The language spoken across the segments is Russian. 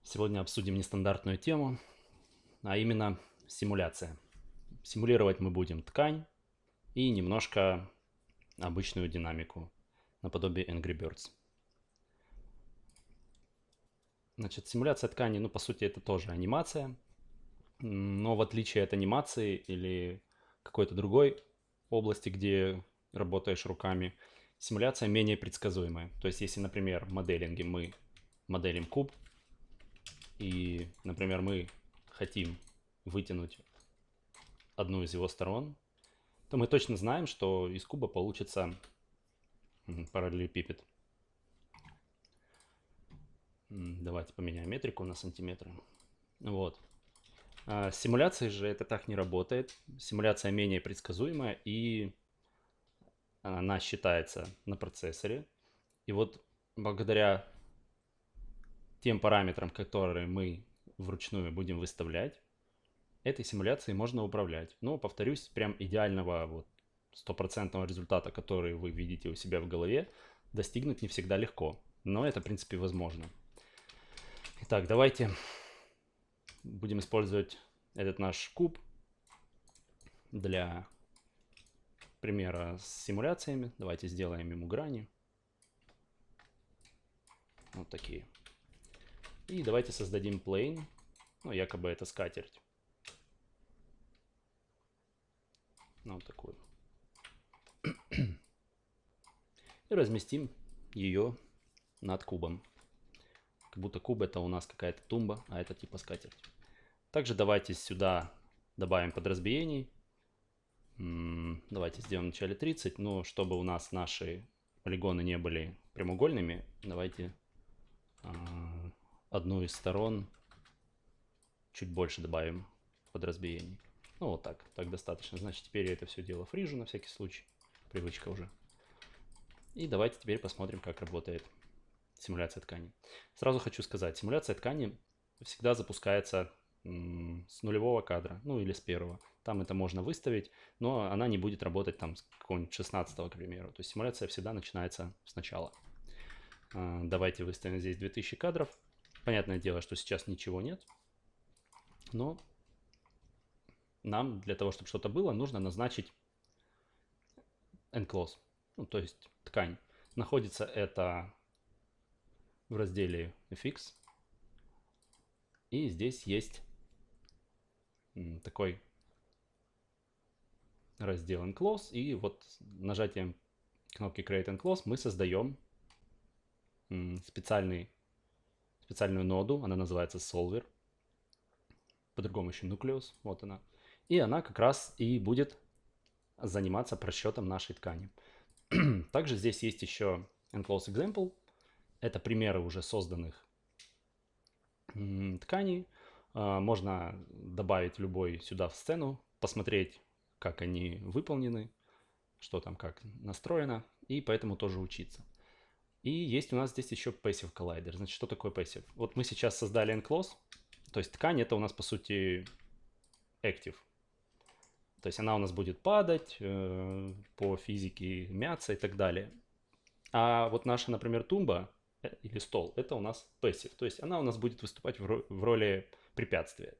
Сегодня обсудим нестандартную тему, а именно симуляция. Симулировать мы будем ткань и немножко обычную динамику, наподобие Angry Birds. Значит, симуляция ткани, ну, по сути, это тоже анимация, но в отличие от анимации или какой-то другой области, где работаешь руками, симуляция менее предсказуемая. То есть, если, например, в моделинге мы моделим куб, и, например, мы хотим вытянуть одну из его сторон, то мы точно знаем, что из куба получится параллелепипед. Давайте поменяем метрику на сантиметры. Вот. А с симуляцией же это так не работает. Симуляция менее предсказуемая, и она считается на процессоре. И вот благодаря тем параметрам, которые мы вручную будем выставлять, этой симуляцией можно управлять. Но, повторюсь, прям идеального вот стопроцентного результата, который вы видите у себя в голове, достигнуть не всегда легко. Но это, в принципе, возможно. Итак, давайте будем использовать этот наш куб для примера с симуляциями. Давайте сделаем ему грани. Вот такие. И давайте создадим plane. Ну, якобы это скатерть. Ну, вот такую. И разместим ее над кубом. Как будто куб это у нас какая-то тумба, а это типа скатерть. Также давайте сюда добавим подразбиений. Давайте сделаем вначале 30, но чтобы у нас наши полигоны не были прямоугольными, давайте одну из сторон чуть больше добавим подразбиений. Ну вот так, так достаточно. Значит, теперь я это все дело фрижу на всякий случай. Привычка уже. И давайте теперь посмотрим, как работает симуляция ткани. Сразу хочу сказать, симуляция ткани всегда запускается с нулевого кадра, ну или с первого. Там это можно выставить, но она не будет работать там с какого-нибудь 16-го, к примеру. То есть симуляция всегда начинается сначала. Давайте выставим здесь 2000 кадров. Понятное дело, что сейчас ничего нет, но нам для того, чтобы что-то было, нужно назначить enclose, ну, то есть ткань. Находится это в разделе fx, и здесь есть такой раздел enclose, и вот нажатием кнопки create enclose мы создаем специальную ноду, она называется solver, по-другому еще nucleus, вот она. И она как раз и будет заниматься просчетом нашей ткани. Также здесь есть еще enclose example, это примеры уже созданных тканей. Можно добавить любой сюда в сцену, посмотреть, как они выполнены, что там как настроено, и поэтому тоже учиться. И есть у нас здесь еще Passive Collider. Значит, что такое Passive? Вот мы сейчас создали enclose, то есть ткань это у нас по сути active. То есть она у нас будет падать, по физике мяться и так далее. А вот наша, например, тумба или стол, это у нас passive. То есть она у нас будет выступать в роли препятствия.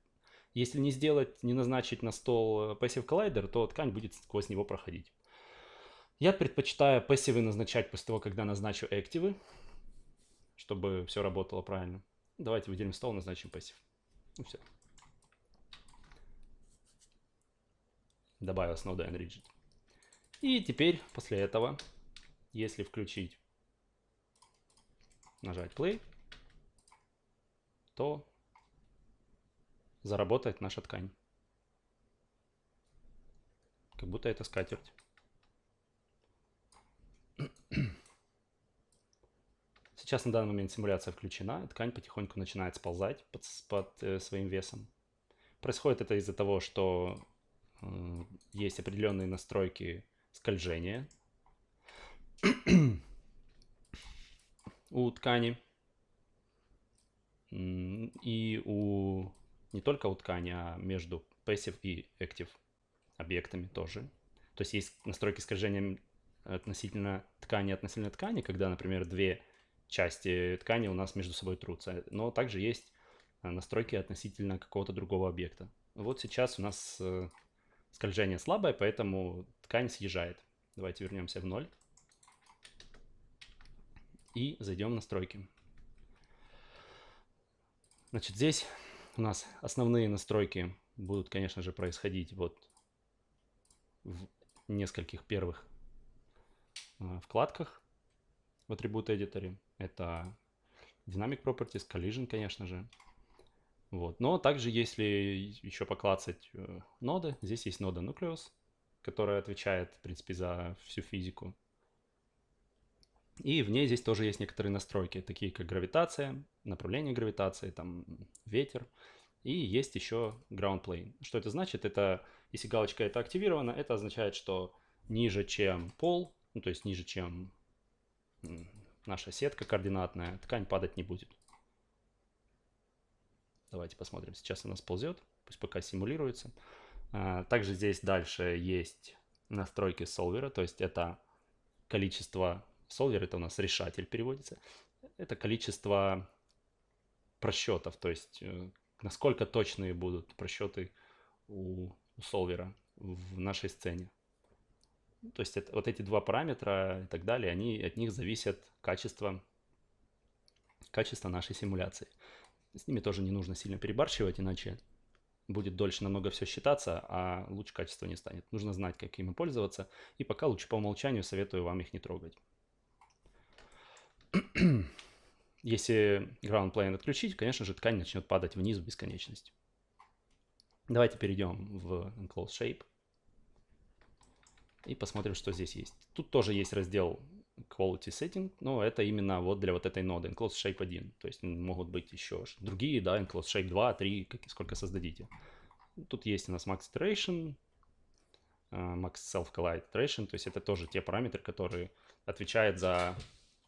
Если не сделать, не назначить на стол Passive Collider, то ткань будет сквозь него проходить. Я предпочитаю пассивы назначать после того, когда назначу активы, чтобы все работало правильно. Давайте выделим стол, назначим пассив. Ну все. Добавилась нода Enrigid. И теперь после этого, если включить, нажать play, то заработает наша ткань. Как будто это скатерть. Сейчас на данный момент симуляция включена, ткань потихоньку начинает сползать под своим весом. Происходит это из-за того, что есть определенные настройки скольжения у ткани. И не только у ткани, а между passive и active объектами тоже. То есть есть настройки скольжения относительно ткани, когда, например, две части ткани у нас между собой трутся. Но также есть настройки относительно какого-то другого объекта. Вот сейчас у нас скольжение слабое, поэтому ткань съезжает. Давайте вернемся в 0 и зайдем в настройки. Значит, здесь у нас основные настройки будут, конечно же, происходить вот в нескольких первых вкладках в Attribute Editor. Это Dynamic Properties, Collision, конечно же. Вот. Но также, если еще поклацать ноды, здесь есть нода Nucleus, которая отвечает, в принципе, за всю физику. И в ней здесь тоже есть некоторые настройки, такие как гравитация, направление гравитации, там ветер. И есть еще Ground Plane. Что это значит? Это, если галочка это активирована, это означает, что ниже, чем пол, ну, то есть ниже, чем наша сетка координатная, ткань падать не будет. Давайте посмотрим. Сейчас она сползет. Пусть пока симулируется. Также здесь дальше есть настройки солвера. То есть это количество... Солвер это у нас решатель переводится. Это количество просчетов. То есть насколько точные будут просчеты у солвера в нашей сцене. То есть это, вот эти два параметра и так далее, от них зависит качество нашей симуляции. С ними тоже не нужно сильно перебарщивать, иначе будет дольше намного все считаться, а лучше качество не станет. Нужно знать, как ими пользоваться, и пока лучше по умолчанию советую вам их не трогать. Если Ground Plane отключить, конечно же, ткань начнет падать вниз в бесконечность. Давайте перейдем в Enclosed Shape и посмотрим, что здесь есть. Тут тоже есть раздел Quality Setting, но это именно вот для вот этой ноды Enclosed Shape 1. То есть могут быть еще другие, да, Enclosed Shape 2, 3, сколько создадите. Тут есть у нас Max Iteration, Max Self Collide Iteration, то есть это тоже те параметры, которые отвечают за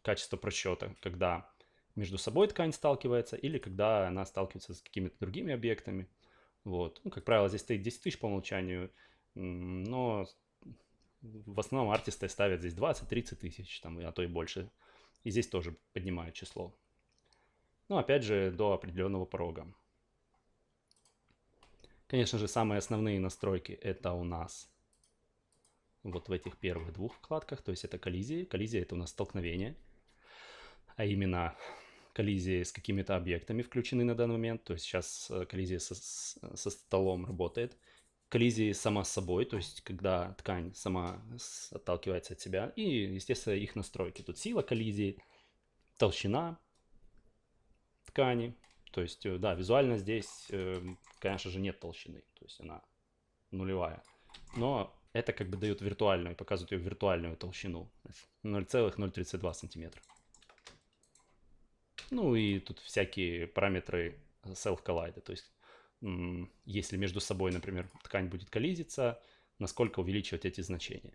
качество просчета, когда между собой ткань сталкивается или когда она сталкивается с какими-то другими объектами. Вот. Ну, как правило, здесь стоит 10 тысяч по умолчанию, но в основном артисты ставят здесь 20-30 тысяч, там, а то и больше. И здесь тоже поднимают число. Но опять же, до определенного порога. Конечно же, самые основные настройки это у нас вот в этих первых двух вкладках. То есть это коллизии. Коллизия это у нас столкновение. А именно коллизии с какими-то объектами включены на данный момент. То есть сейчас коллизия со столом работает. Коллизии сама с собой, то есть когда ткань сама отталкивается от себя. И, естественно, их настройки. Тут сила коллизии, толщина ткани. То есть, да, визуально здесь, конечно же, нет толщины. То есть она нулевая. Но это как бы дает виртуальную, показывает ее виртуальную толщину. 0,032 сантиметра. Ну и тут всякие параметры self-collide. То есть если между собой, например, ткань будет коллизиться, насколько увеличивать эти значения.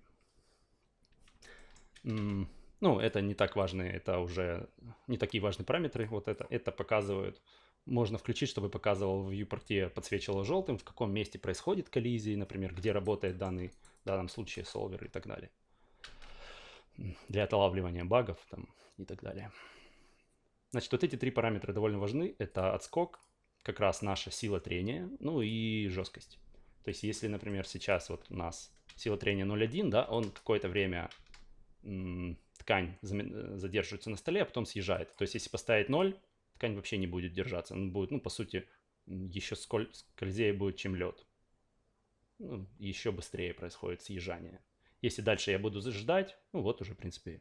Ну, это не так важные, это уже не такие важные параметры. Вот это показывают. Можно включить, чтобы показывал в viewport, подсвечивало желтым, в каком месте происходит коллизии, например, где работает в данном случае солвер и так далее. Для отлавливания багов там, и так далее. Значит, вот эти три параметра довольно важны. Это отскок, как раз наша сила трения, ну и жесткость. То есть, если, например, сейчас вот у нас сила трения 0,1, да, он какое-то время ткань задерживается на столе, а потом съезжает. То есть, если поставить 0, ткань вообще не будет держаться. Он будет, ну, по сути, еще скользее будет, чем лед. Ну, еще быстрее происходит съезжание. Если дальше я буду ждать, ну вот уже, в принципе,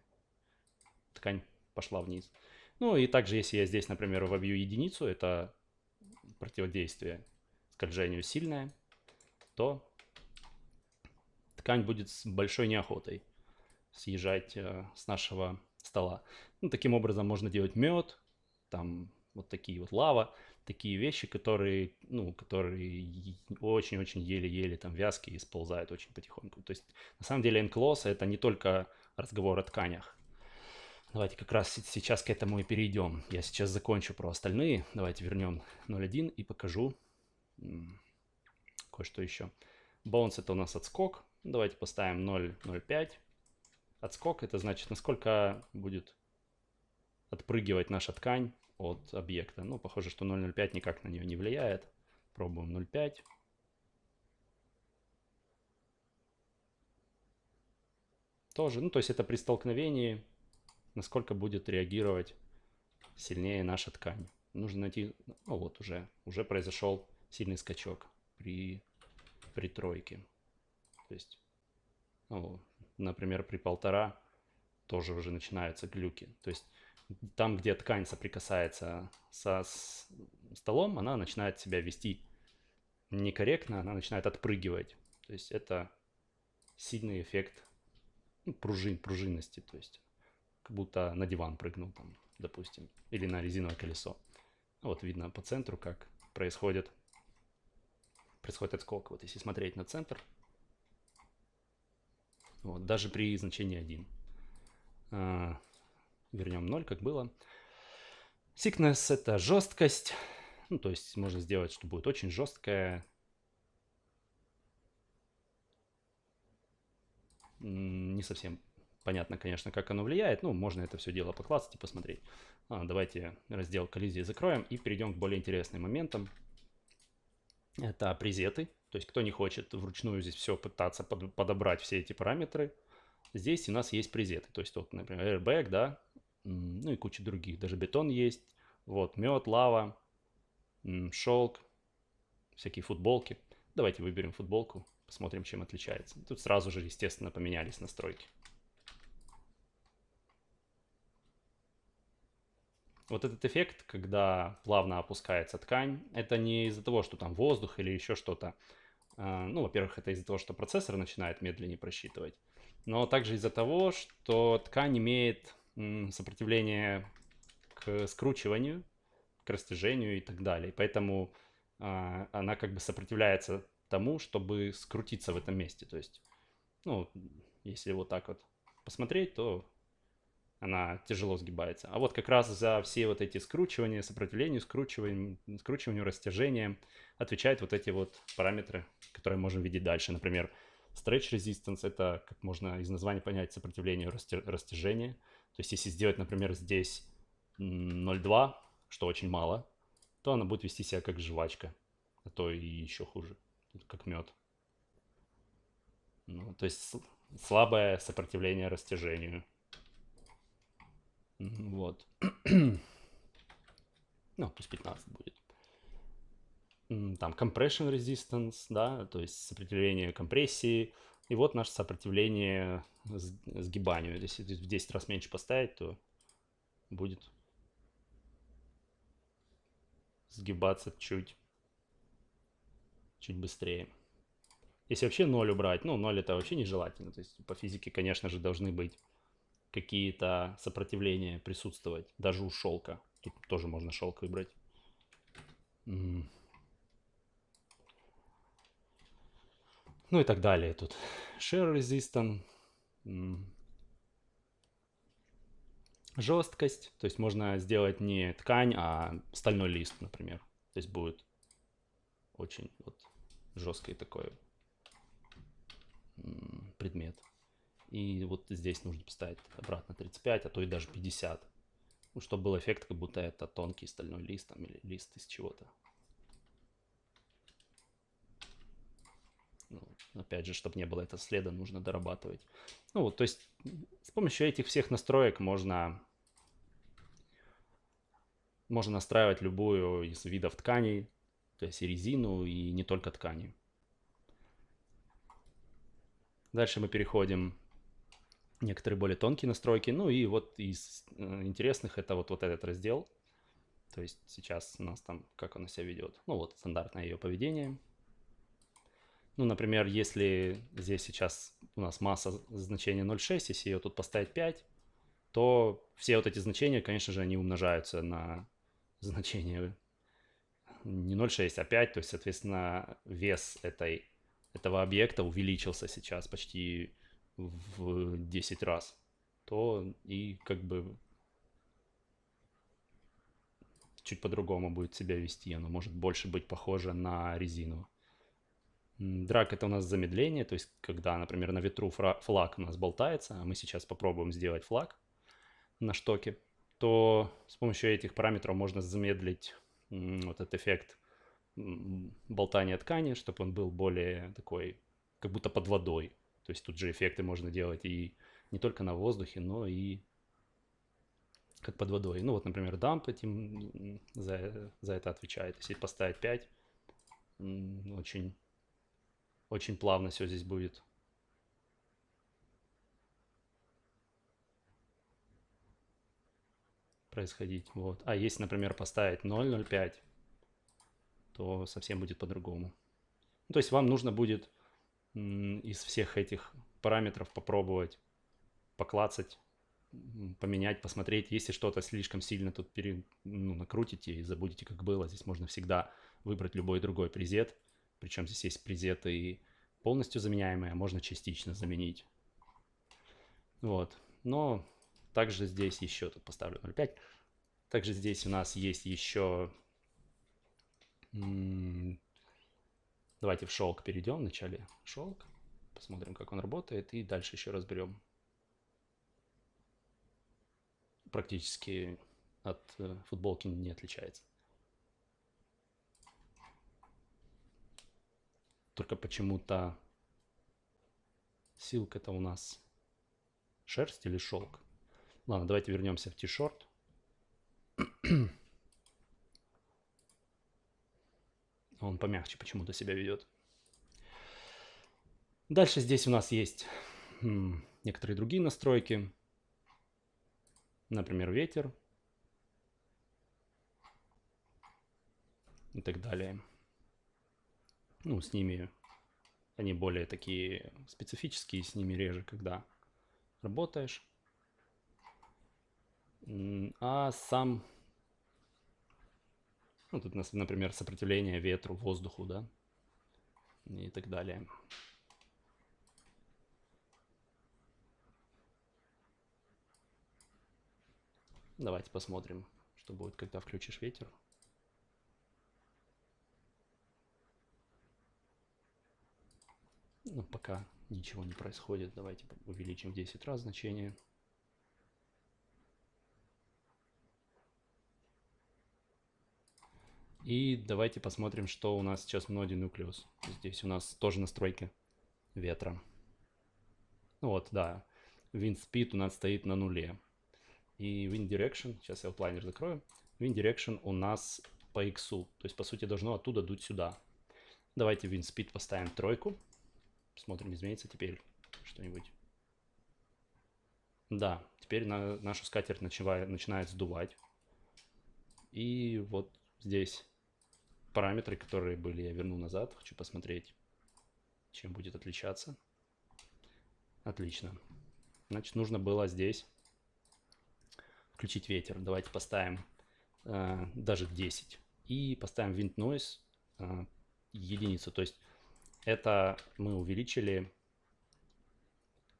ткань пошла вниз. Ну и также, если я здесь, например, вобью единицу, это противодействие скольжению сильное, то ткань будет с большой неохотой съезжать с нашего стола. Ну, таким образом можно делать мед, там вот такие вот лава, такие вещи, которые очень-очень еле-еле там вязкие и сползают очень потихоньку. То есть на самом деле Enclose это не только разговор о тканях. Давайте как раз сейчас к этому и перейдем. Я сейчас закончу про остальные. Давайте вернем 0.1 и покажу кое-что еще. Bounce это у нас отскок. Давайте поставим 0.05. отскок, это значит, насколько будет отпрыгивать наша ткань от объекта. Ну, похоже, что 0,05 никак на нее не влияет. Пробуем 0,5. Тоже, ну, то есть это при столкновении, насколько будет реагировать сильнее наша ткань. Нужно найти, ну вот уже произошел сильный скачок при тройке. То есть, ну, например, при 1,5 тоже уже начинаются глюки. То есть там, где ткань соприкасается со столом, она начинает себя вести некорректно, она начинает отпрыгивать. То есть это сильный эффект, ну, пружинности. То есть как будто на диван прыгнул там, допустим, или на резиновое колесо. Вот видно по центру, как происходит отскок. Вот если смотреть на центр, вот, даже при значении 1. Вернем 0, как было. Thickness — это жесткость. Ну, то есть можно сделать, что будет очень жесткая. Не совсем понятно, конечно, как оно влияет. Ну, можно это все дело поклацать и посмотреть. Давайте раздел коллизии закроем и перейдем к более интересным моментам. Это презеты. То есть кто не хочет вручную здесь все пытаться подобрать все эти параметры, здесь у нас есть презеты. То есть вот, например, airbag, да, ну и куча других. Даже бетон есть. Вот мед, лава, шелк, всякие футболки. Давайте выберем футболку, посмотрим, чем отличается. Тут сразу же, естественно, поменялись настройки. Вот этот эффект, когда плавно опускается ткань, это не из-за того, что там воздух или еще что-то. Ну, во-первых, это из-за того, что процессор начинает медленнее просчитывать, но также из-за того, что ткань имеет сопротивление к скручиванию, к растяжению и так далее. Поэтому она как бы сопротивляется тому, чтобы скрутиться в этом месте. То есть, ну, если вот так вот посмотреть, то она тяжело сгибается. А вот как раз за все вот эти скручивания, сопротивлению скручиванию, растяжением отвечают вот эти вот параметры, которые можем видеть дальше. Например, stretch resistance — это, как можно из названия понять, сопротивлению растяжения. То есть если сделать, например, здесь 0,2, что очень мало, то она будет вести себя как жвачка, а то и еще хуже, как мед. Ну, то есть слабое сопротивление растяжению. Вот. Ну, пусть 15 будет. Там compression resistance, да, то есть сопротивление компрессии. И вот наше сопротивление сгибанию. Если в 10 раз меньше поставить, то будет сгибаться чуть быстрее. Если вообще 0 убрать, ну, 0 это вообще нежелательно. То есть по физике, конечно же, должны быть какие-то сопротивления присутствовать. Даже у шелка. Тут тоже можно шелк выбрать. Ну и так далее тут. Shear resistant. Жесткость. То есть можно сделать не ткань, а стальной лист, например. То есть будет очень вот жесткий такой предмет. И вот здесь нужно поставить обратно 35, а то и даже 50. Ну, чтобы был эффект, как будто это тонкий стальной лист там, или лист из чего-то. Ну, опять же, чтобы не было этого следа, нужно дорабатывать. Ну вот, то есть с помощью этих всех настроек можно настраивать любую из видов тканей, то есть и резину, и не только ткани. Дальше мы переходим в некоторые более тонкие настройки. Ну и вот из интересных это вот этот раздел. То есть сейчас у нас там, как она себя ведет. Ну вот стандартное ее поведение. Ну, например, если здесь сейчас у нас масса значения 0,6, если ее тут поставить 5, то все вот эти значения, конечно же, они умножаются на значение не 0,6, а 5. То есть, соответственно, вес этого объекта увеличился сейчас почти в 10 раз. То и как бы чуть по-другому будет себя вести. Оно может больше быть похоже на резину. Драг — это у нас замедление, то есть когда, например, на ветру флаг у нас болтается, а мы сейчас попробуем сделать флаг на штоке, то с помощью этих параметров можно замедлить вот этот эффект болтания ткани, чтобы он был более такой, как будто под водой. То есть тут же эффекты можно делать и не только на воздухе, но и как под водой. Ну вот, например, дамп этим за это отвечает. Если поставить 5, очень, очень плавно все здесь будет происходить. Вот. А если, например, поставить 0,05, то совсем будет по-другому. То есть вам нужно будет из всех этих параметров попробовать поклацать, поменять, посмотреть. Если что-то слишком сильно тут накрутите и забудете, как было, здесь можно всегда выбрать любой другой презет. Причем здесь есть презеты и полностью заменяемые, а можно частично заменить. Вот. Но также здесь еще, тут поставлю 0,5. Также здесь у нас есть еще... Давайте в шелк перейдем. Вначале шелк. Посмотрим, как он работает. И дальше еще разберем. Практически от футболки не отличается. Только почему-то silk — это у нас шерсть или шелк. Ладно, давайте вернемся в t-shirt. Он помягче почему-то себя ведет. Дальше здесь у нас есть некоторые другие настройки. Например, ветер. И так далее. Ну, с ними они более такие специфические, с ними реже, когда работаешь. А сам... Ну, тут у нас, например, сопротивление ветру, воздуху, да, и так далее. Давайте посмотрим, что будет, когда включишь ветер. Ну, пока ничего не происходит. Давайте увеличим в 10 раз значение. И давайте посмотрим, что у нас сейчас в ноде Nucleus. Здесь у нас тоже настройки ветра. Ну вот, да. Wind Speed у нас стоит на нуле. И Wind Direction, сейчас я outline закрою. Wind Direction у нас по X. То есть, по сути, должно оттуда дуть сюда. Давайте Wind Speed поставим 3. Посмотрим, изменится теперь что-нибудь. Да, теперь нашу скатерть начинает сдувать. И вот здесь параметры, которые были, я верну назад. Хочу посмотреть, чем будет отличаться. Отлично. Значит, нужно было здесь включить ветер. Давайте поставим даже 10. И поставим Wind Noise единицу. То есть это мы увеличили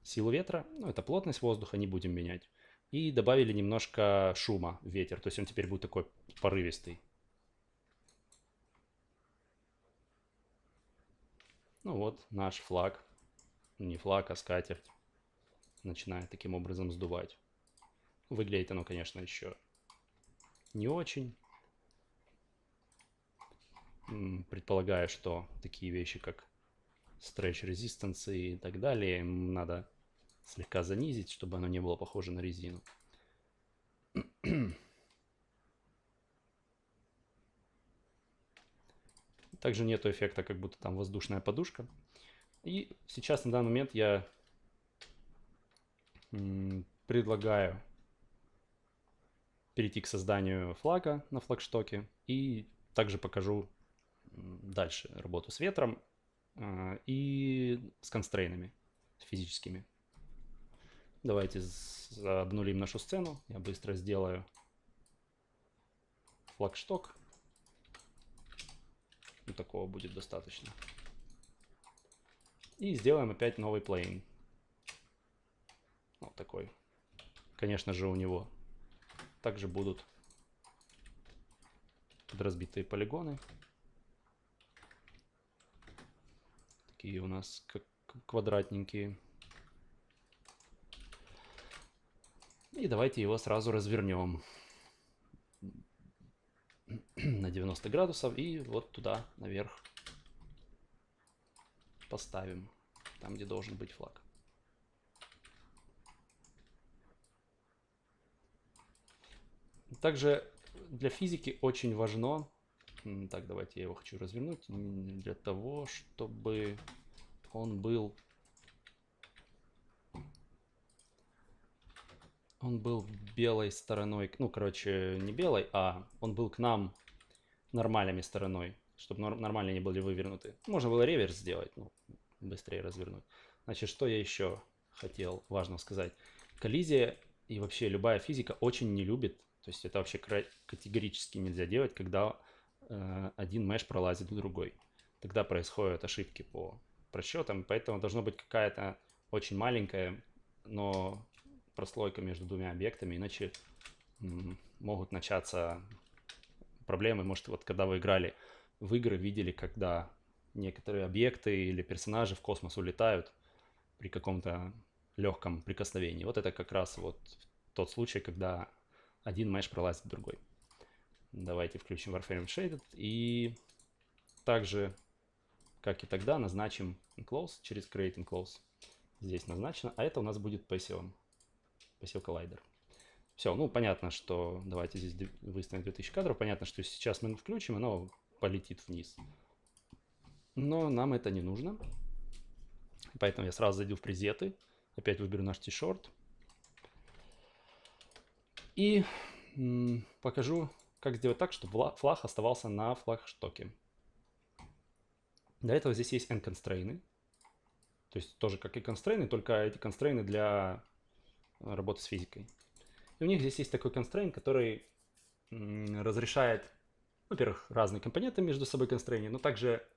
силу ветра. Ну, это плотность воздуха, не будем менять. И добавили немножко шума в ветер. То есть он теперь будет такой порывистый. Ну вот наш флаг. Не флаг, а скатерть. Начинает таким образом сдувать. Выглядит оно, конечно, еще не очень. Предполагаю, что такие вещи, как stretch resistance и так далее, надо слегка занизить, чтобы оно не было похоже на резину. Также нету эффекта, как будто там воздушная подушка. И сейчас на данный момент я предлагаю перейти к созданию флага на флагштоке. И также покажу дальше работу с ветром и с констрейнами физическими. Давайте обнулим нашу сцену. Я быстро сделаю флагшток. Вот такого будет достаточно. И сделаем опять новый плейн. Вот такой. Конечно же, у него также будут подразбитые полигоны. такие у нас как квадратненькие. И давайте его сразу развернем на 90 градусов и вот туда наверх поставим, там, где должен быть флаг. Также для физики очень важно, так, давайте я его хочу развернуть, для того, чтобы он был белой стороной, ну, короче, не белой, а он был к нам нормальными стороной, чтобы нормально не были вывернуты. Можно было реверс сделать, ну, быстрее развернуть. Значит, что я еще хотел важно сказать. Коллизия и вообще любая физика очень не любит, то есть это вообще категорически нельзя делать, когда один меш пролазит в другой. Тогда происходят ошибки по просчетам, поэтому должно быть какая-то очень маленькая, но прослойка между двумя объектами, иначе могут начаться проблемы. Может, вот когда вы играли в игры, видели, когда некоторые объекты или персонажи в космос улетают при каком-то легком прикосновении. Вот это как раз вот тот случай, когда один меш пролазит в другой. Давайте включим Warframe Shaded и также, как и тогда, назначим enclose через create enclose. Здесь назначено, а это у нас будет passive collider. Все, ну понятно, что давайте здесь выставим 2000 кадров. Понятно, что сейчас мы включим, оно полетит вниз. Но нам это не нужно. Поэтому я сразу зайду в презеты. Опять выберу наш t-shirt. И покажу, как сделать так, чтобы флаг оставался на флагштоке. Для этого здесь есть n-констрейны. То есть тоже как и констрейны, только эти констрейны для работы с физикой. И у них здесь есть такой констрейн, который разрешает, во-первых, разные компоненты между собой констрейнить, но также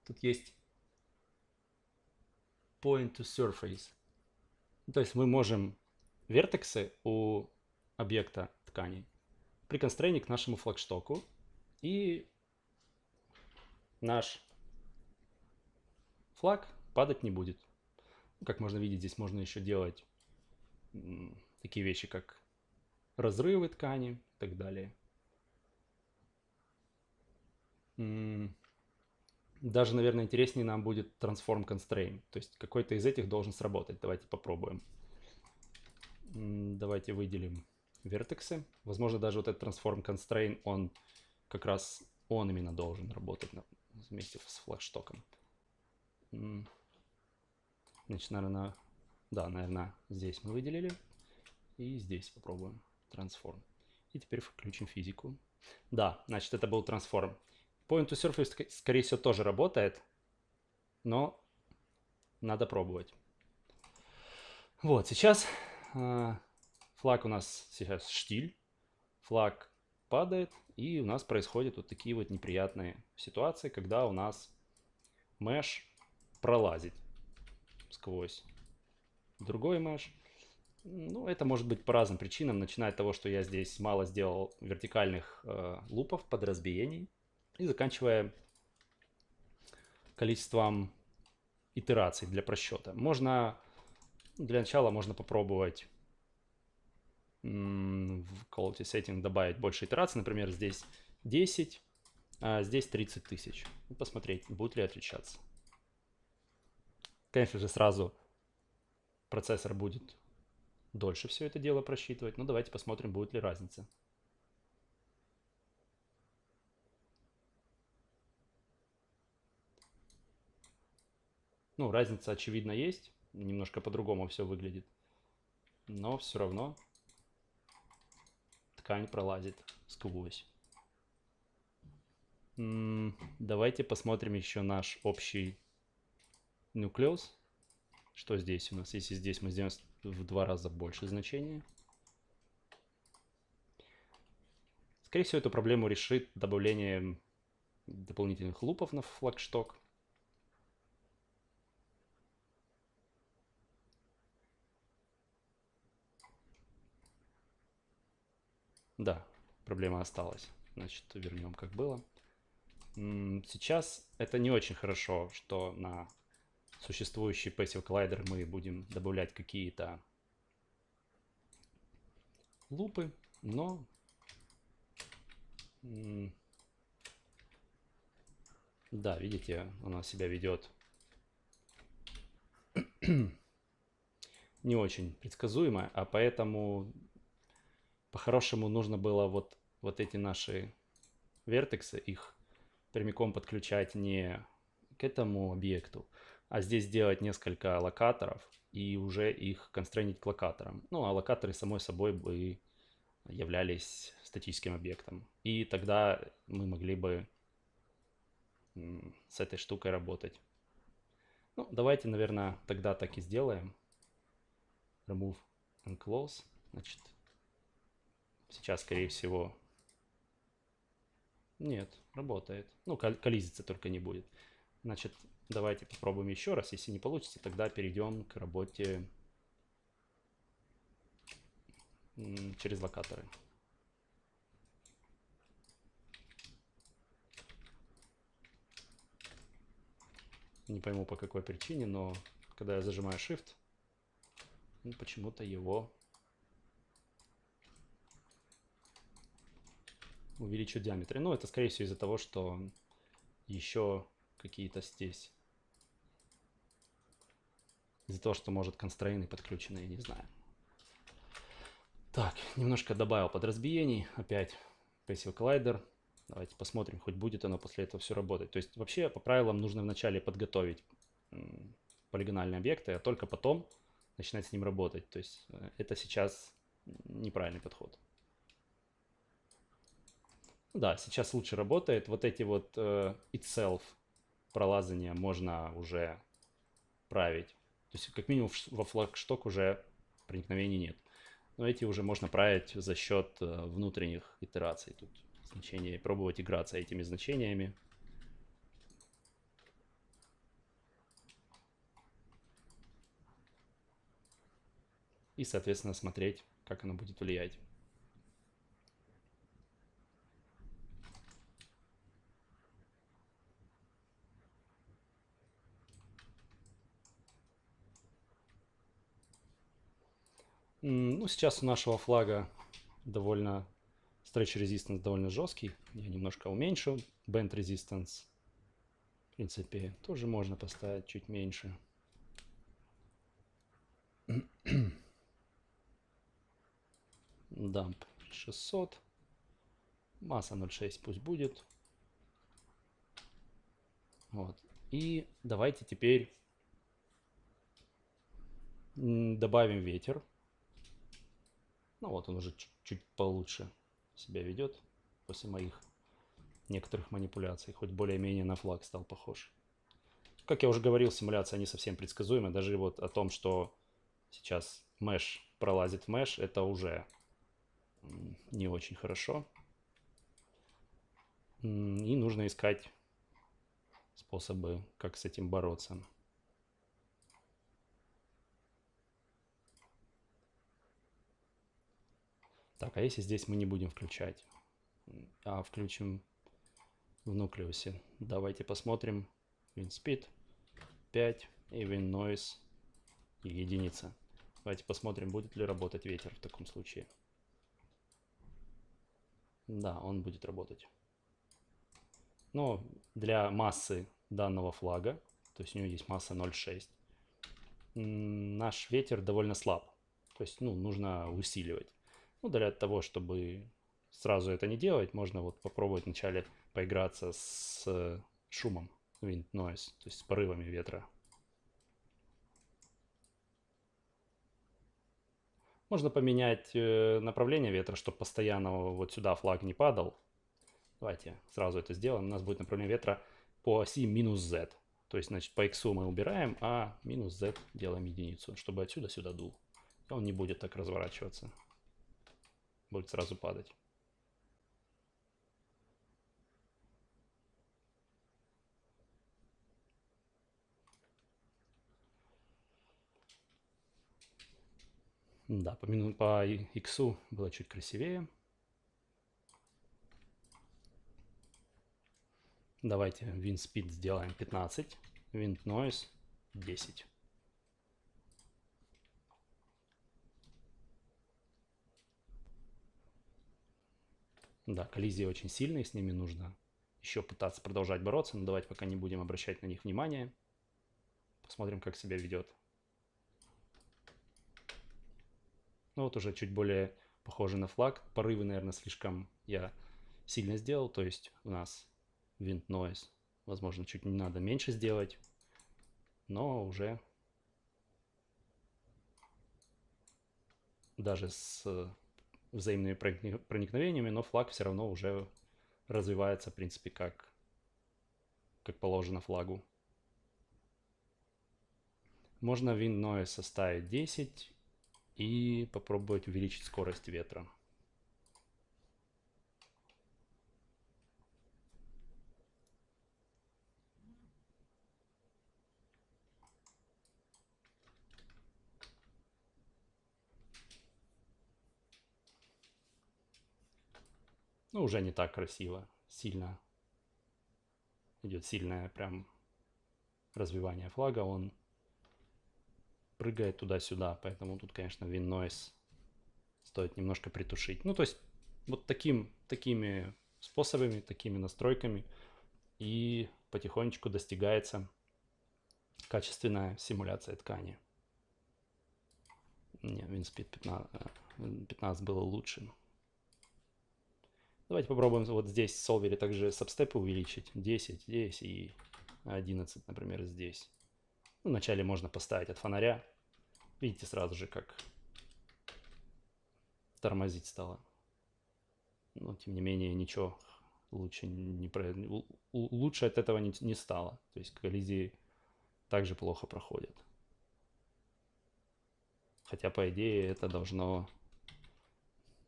тут есть point to surface. То есть мы можем вертексы у объекта ткани приконстрейнить к нашему флагштоку, и наш флаг падать не будет. Как можно видеть, здесь можно еще делать такие вещи, как разрывы ткани и так далее. Даже, наверное, интереснее нам будет transform constraint. То есть какой-то из этих должен сработать. Давайте попробуем. Давайте выделим вертексы. Возможно, даже вот этот transform constraint, он как раз он именно должен работать вместе с флагштоком. Значит, наверное, да, наверное, здесь мы выделили. И здесь попробуем transform. И теперь включим физику. Да, значит, это был transform. Point to surface, скорее всего, тоже работает, но надо пробовать. Вот, сейчас флаг у нас сейчас штиль. Флаг падает, и у нас происходят вот такие вот неприятные ситуации, когда у нас меш пролазит сквозь другой меш. Ну, это может быть по разным причинам, начиная от того, что я здесь мало сделал вертикальных лупов, подразбиений, и заканчивая количеством итераций для просчета. Можно, для начала можно попробовать в Quality Setting добавить больше итераций. Например, здесь 10, а здесь 30 тысяч. И посмотреть, будет ли отличаться. Конечно же, сразу процессор будет дольше все это дело просчитывать. Но давайте посмотрим, будет ли разница. Ну, разница, очевидно, есть. Немножко по-другому все выглядит. Но все равно ткань пролазит сквозь. Давайте посмотрим еще наш общий нуклеус. Что здесь у нас? Если здесь мы сделаем в 2 раза больше значения. Скорее всего, эту проблему решит добавление дополнительных лупов на флагшток. Да, проблема осталась. Значит, вернем как было. Сейчас это не очень хорошо, что на существующий Passive Collider мы будем добавлять какие-то лупы, но да, видите, она себя ведет не очень предсказуемо, а поэтому по-хорошему нужно было вот эти наши вертексы, их прямиком подключать не к этому объекту, а здесь сделать несколько локаторов и уже их констрейнить к локаторам. Ну, а локаторы, самой собой, бы являлись статическим объектом. И тогда мы могли бы с этой штукой работать. Ну, давайте, наверное, тогда так и сделаем. Remove and close. Значит, сейчас, скорее всего... Нет, работает. Ну, коллизиться только не будет. Значит, давайте попробуем еще раз. Если не получится, тогда перейдем к работе через локаторы. Не пойму по какой причине, но когда я зажимаю Shift, почему-то его увеличивает диаметр. Ну, это скорее всего из-за того, что еще какие-то здесь. Из-за того, что может констрейны подключены, я не знаю. Так, немножко добавил подразбиений. Опять Passive Collider. Давайте посмотрим, хоть будет оно после этого все работать. То есть вообще по правилам нужно вначале подготовить полигональные объекты, а только потом начинать с ним работать. То есть это сейчас неправильный подход. Да, сейчас лучше работает. Вот эти вот itself пролазания можно уже править. То есть как минимум во флагшток уже проникновений нет. Но эти уже можно править за счет внутренних итераций. Тут значение, пробовать играться этими значениями. И, соответственно, смотреть, как оно будет влиять. Ну, сейчас у нашего флага довольно stretch resistance довольно жесткий. Я немножко уменьшил. Bend resistance, в принципе, тоже можно поставить чуть меньше. Dump 600. Масса 0.6 пусть будет. Вот. И давайте теперь добавим ветер. Ну вот он уже чуть получше себя ведет после моих некоторых манипуляций. Хоть более-менее на флаг стал похож. Как я уже говорил, симуляция не совсем предсказуема. Даже вот о том, что сейчас mesh пролазит в mesh, это уже не очень хорошо. И нужно искать способы, как с этим бороться. Так, а если здесь мы не будем включать, а включим в нуклеусе? Давайте посмотрим. WinSpeed 5 и WinNoise единица. Давайте посмотрим, будет ли работать ветер в таком случае. Да, он будет работать. Но для массы данного флага, то есть у него есть масса 0.6, наш ветер довольно слаб. То есть, нужно усиливать. Для того, чтобы сразу это не делать, можно вот попробовать вначале поиграться с шумом wind noise, то есть с порывами ветра. Можно поменять направление ветра, чтобы постоянно вот сюда флаг не падал. Давайте сразу это сделаем. У нас будет направление ветра по оси минус z. То есть, значит, по x мы убираем, а минус z делаем единицу, чтобы отсюда сюда дул. И он не будет так разворачиваться. Будет сразу падать. Да, по x было чуть красивее. Давайте wind speed сделаем 15. Wind noise 10. Да, коллизии очень сильные, с ними нужно еще пытаться продолжать бороться, но давайте пока не будем обращать на них внимание. Посмотрим, как себя ведет. Ну вот уже чуть более похоже на флаг. Порывы, наверное, слишком я сильно сделал, то есть у нас wind noise, возможно, чуть не надо меньше сделать, но уже даже с взаимными проникновениями, но флаг все равно уже развивается, в принципе, как положено флагу. Можно wind noise оставить 10 и попробовать увеличить скорость ветра. Ну, уже не так красиво. Сильно идет сильное прям развивание флага. Он прыгает туда-сюда. Поэтому тут, конечно, wind noise стоит немножко притушить. Ну, то есть вот такими способами, такими настройками и потихонечку достигается качественная симуляция ткани. Не, WinSpeed 15 было лучше. Давайте попробуем вот здесь в солвере также сабстепы увеличить. 10 здесь и 11, например, здесь. Ну, вначале можно поставить от фонаря. Видите сразу же, как тормозить стало. Но, тем не менее, ничего лучше, лучше от этого не стало. То есть коллизии также плохо проходят. Хотя, по идее, это должно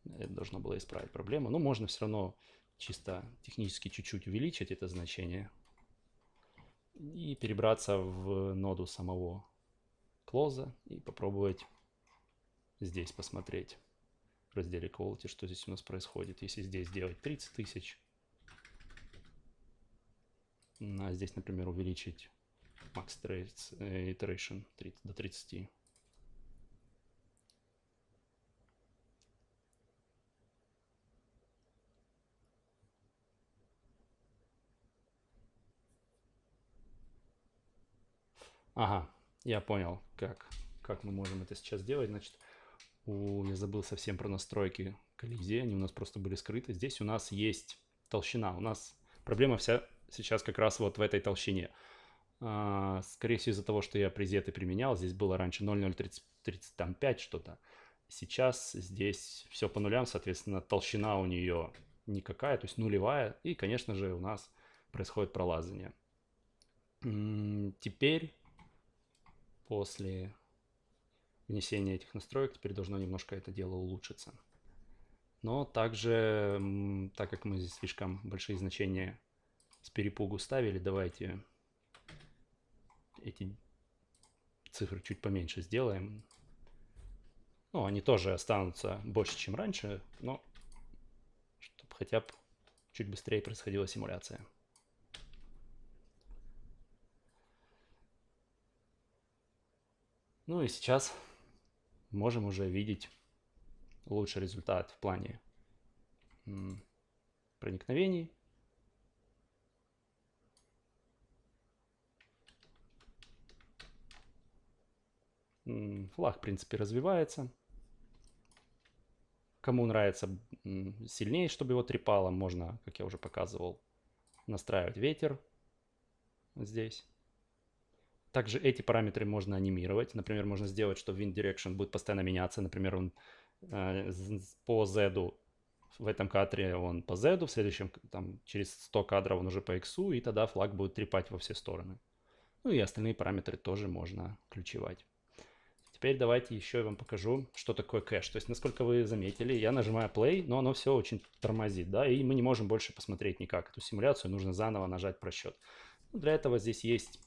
было исправить проблему. Но можно все равно чисто технически чуть-чуть увеличить это значение и перебраться в ноду самого клоза и попробовать здесь посмотреть в разделе Quality, что здесь у нас происходит. Если здесь сделать 30 тысяч, а здесь, например, увеличить Max Iteration до 30. Ага, я понял, как мы можем это сейчас сделать. Значит, я забыл совсем про настройки коллизии, они у нас просто были скрыты. Здесь у нас есть толщина. У нас проблема вся сейчас как раз вот в этой толщине. Скорее всего, из-за того, что я презеты применял, здесь было раньше 0,035 что-то. Сейчас здесь все по нулям, соответственно, толщина у нее никакая, то есть нулевая. И, конечно же, у нас происходит пролазание. Теперь, после внесения этих настроек, теперь должно немножко это дело улучшиться. Но также, так как мы здесь слишком большие значения с перепугу ставили, давайте эти цифры чуть поменьше сделаем. Ну, они тоже останутся больше, чем раньше, но чтобы хотя бы чуть быстрее происходила симуляция. Ну и сейчас можем уже видеть лучший результат в плане проникновений. Флаг, в принципе, развивается. Кому нравится сильнее, чтобы его трепало, можно, как я уже показывал, настраивать ветер здесь. Также эти параметры можно анимировать. Например, можно сделать, что wind direction будет постоянно меняться. Например, он по Z в этом кадре он по Z, в следующем там, через 100 кадров он уже по X, и тогда флаг будет трепать во все стороны. Ну и остальные параметры тоже можно ключевать. Теперь давайте еще я вам покажу, что такое кэш. То есть, насколько вы заметили, я нажимаю play, но оно все очень тормозит, да, и мы не можем больше посмотреть никак эту симуляцию, нужно заново нажать просчет. Ну, для этого здесь есть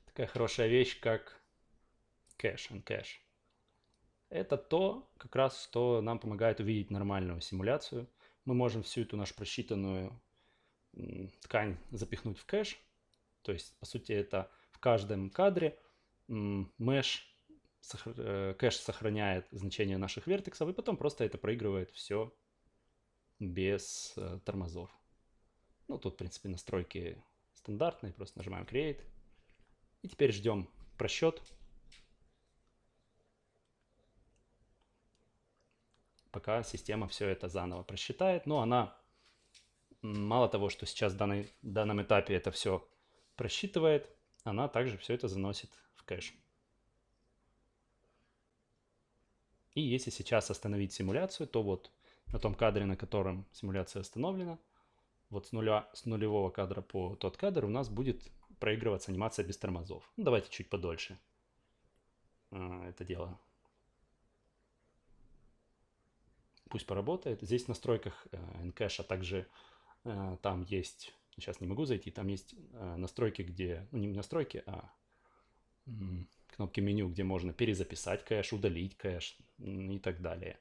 такая хорошая вещь, как cache and cache. Это то, как раз, что нам помогает увидеть нормальную симуляцию. Мы можем всю эту нашу просчитанную ткань запихнуть в кэш. То есть, по сути, это каждом кадре кэш сохраняет значение наших вертексов, и потом просто это проигрывает все без тормозов. Ну, тут, в принципе, настройки стандартные, просто нажимаем Create. И теперь ждем просчет. Пока система все это заново просчитает. Но она, мало того, что сейчас в данном этапе это все просчитывает, она также все это заносит в кэш. И если сейчас остановить симуляцию, то вот на том кадре, на котором симуляция остановлена, вот с нулевого кадра по тот кадр у нас будет проигрываться анимация без тормозов. Ну, давайте чуть подольше это дело. Пусть поработает. Здесь в настройках Encache, а также там есть, сейчас не могу зайти, там есть настройки, где, ну не настройки, а кнопки меню, где можно перезаписать кэш, удалить кэш и так далее.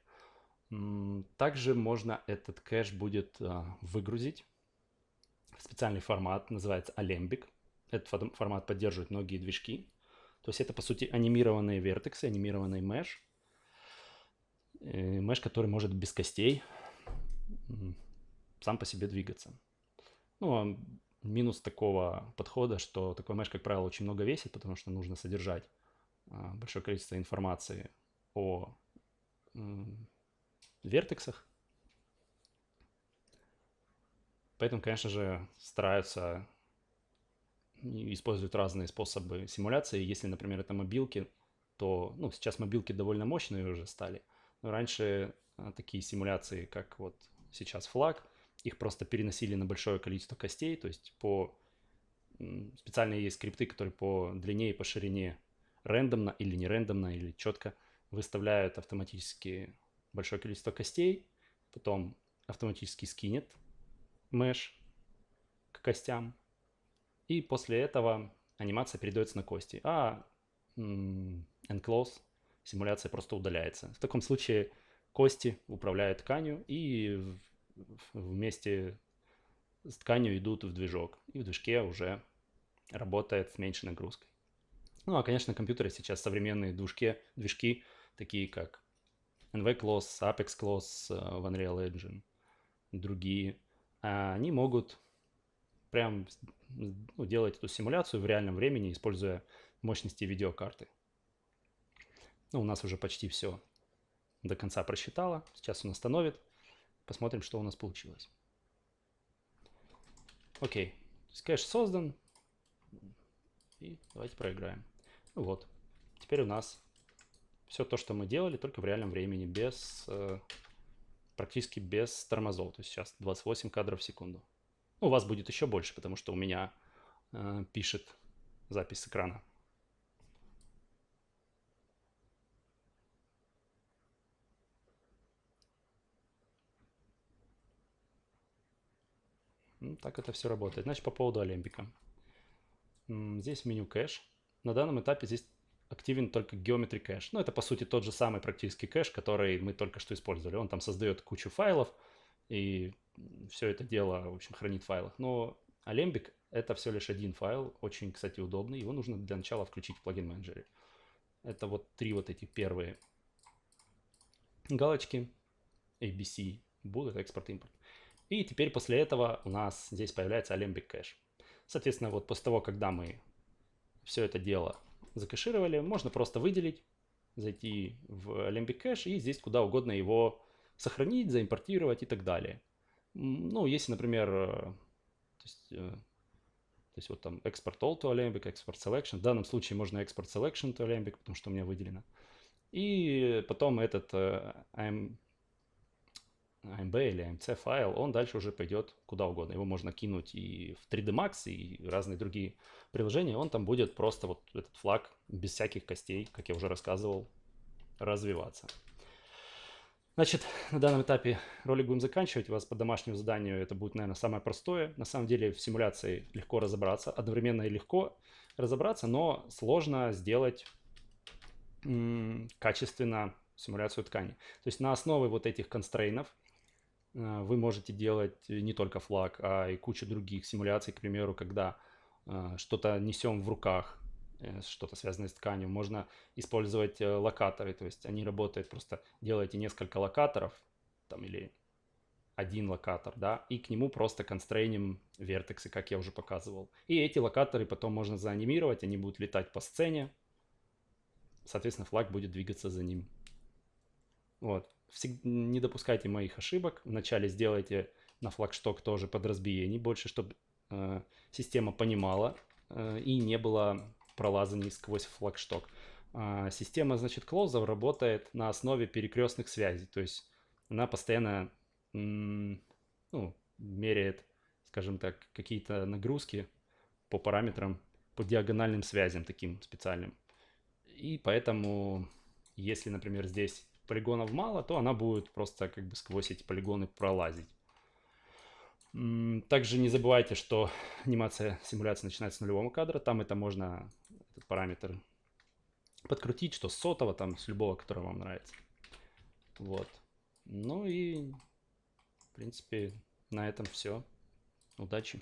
Также можно этот кэш будет выгрузить в специальный формат, называется Alembic. Этот формат поддерживает многие движки. То есть это, по сути, анимированные вертексы, анимированный меш. Меш, который может без костей сам по себе двигаться. Ну, а минус такого подхода, что такой меш, как правило, очень много весит, потому что нужно содержать большое количество информации о вертексах. Поэтому, конечно же, стараются использовать разные способы симуляции. Если, например, это мобилки, то, ну, сейчас мобилки довольно мощные уже стали. Но раньше такие симуляции, как вот сейчас флаг, их просто переносили на большое количество костей. То есть специальные есть скрипты, которые по длине и по ширине рандомно или не рандомно, или четко выставляют автоматически большое количество костей, потом автоматически скинет меш к костям, и после этого анимация передается на кости, а enclose симуляция просто удаляется. В таком случае кости управляют тканью и вместе с тканью идут в движок, и в движке уже работает с меньшей нагрузкой. Ну, а, конечно, компьютеры сейчас современные движки, такие как NVClose, ApexClose в Unreal Engine, другие, они могут прям делать эту симуляцию в реальном времени, используя мощности видеокарты. Ну, у нас уже почти все до конца просчитало. Сейчас он остановит. Посмотрим, что у нас получилось. Окей. Кэш создан. И давайте проиграем. Ну вот. Теперь у нас все то, что мы делали, только в реальном времени, практически без тормозов. То есть сейчас 28 кадров в секунду. Ну, у вас будет еще больше, потому что у меня пишет запись с экрана. Ну, так это все работает. Значит, по поводу Олимпика. Здесь меню кэш. На данном этапе здесь активен только Geometry кэш. Ну, это, по сути, тот же самый практически кэш, который мы только что использовали. Он там создает кучу файлов, и все это дело, в общем, хранит в файлах. Но Alembic — это всего лишь один файл, очень, кстати, удобный. Его нужно для начала включить в плагин-менеджере. Это вот три вот эти первые галочки. ABC, Bullet, экспорт-импорт. И теперь после этого у нас здесь появляется Alembic кэш. Соответственно, вот после того, когда мы все это дело закэшировали, можно просто выделить, зайти в Alembic кэш и здесь куда угодно его сохранить, заимпортировать и так далее. Ну, если, например, то есть вот там export all to Alembic, export selection. В данном случае можно export selection to Alembic, потому что у меня выделено. И потом этот AMB или AMC файл, он дальше уже пойдет куда угодно. Его можно кинуть и в 3D Max, и разные другие приложения. Он там будет просто вот этот флаг без всяких костей, как я уже рассказывал, развиваться. Значит, на данном этапе ролик будем заканчивать. У вас по домашнему заданию это будет, наверное, самое простое. На самом деле в симуляции легко разобраться. Одновременно и легко разобраться, но сложно сделать качественно симуляцию ткани. То есть на основе вот этих констрейнов вы можете делать не только флаг, а и кучу других симуляций, к примеру, когда что-то несем в руках, что-то связанное с тканью. Можно использовать локаторы, то есть они работают, просто делаете несколько локаторов, там, или один локатор, да, и к нему просто констрейним вертексы, как я уже показывал. И эти локаторы потом можно заанимировать, они будут летать по сцене, соответственно, флаг будет двигаться за ним. Вот. Не допускайте моих ошибок. Вначале сделайте на флагшток тоже подразбиений больше, чтобы система понимала и не было пролазаний сквозь флагшток. Система, значит, клоузов работает на основе перекрестных связей, то есть она постоянно ну, меряет, скажем так, какие-то нагрузки по параметрам, по диагональным связям таким специальным. И поэтому, если, например, здесь полигонов мало, то она будет просто как бы сквозь эти полигоны пролазить. Также не забывайте, что анимация симуляции начинается с нулевого кадра. Там это можно, этот параметр, подкрутить, что с сотого, там с любого, который вам нравится. Вот. Ну и, в принципе, на этом все. Удачи!